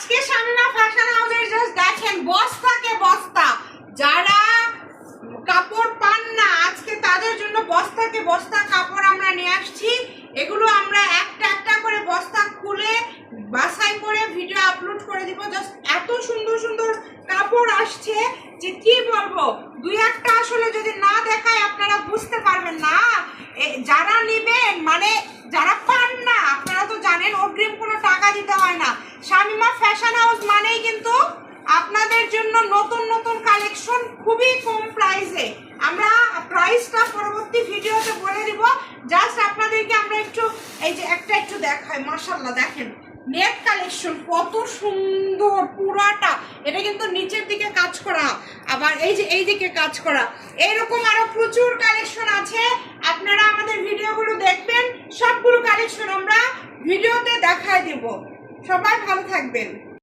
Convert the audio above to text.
আজকে শামিমা ফ্যাশন হাউসের জাস্ট দেখেন বস্তাকে বস্তা, যারা কাপড় পান না আজকে তাদের জন্য বস্তাকে বস্তা কাপড় আমরা নিয়ে আসছি। এগুলো আমরা একটা একটা করে বস্তা খুলে বাছাই করে ভিডিও আপলোড করে দিব। জাস্ট এত সুন্দর সুন্দর কাপড় আসছে যে কি বলবো, দুই একটা আসলে যদি না দেখায় আপনারা বুঝতে পারবেন না। যারা নেবেন মানে যারা পান না, আপনারা তো জানেন অগ্রিম কোনো টাকা দিতে হয় না। শামিমা ফ্যাশন হাউস মানেই কিন্তু আপনাদের জন্য নতুন নতুন কালেকশন খুবই কম প্রাইসে। আমরা প্রাইসটা পরবর্তী ভিডিওতে বলে দিব। জাস্ট আপনাদেরকে আমরা একটু এই যে একটু দেখাই। মাশাআল্লাহ দেখেন নেট কালেকশন কত সুন্দর, পুরাটা এটা কিন্তু নিচের দিকে কাজ করা, আবার এই দিকে কাজ করা। এইরকম আরো প্রচুর কালেকশন আছে, আপনারা আমাদের ভিডিওগুলো দেখবেন। সবগুলো কালেকশন আমরা ভিডিওতে দেখায় দেব। সবাই ভালো থাকবেন।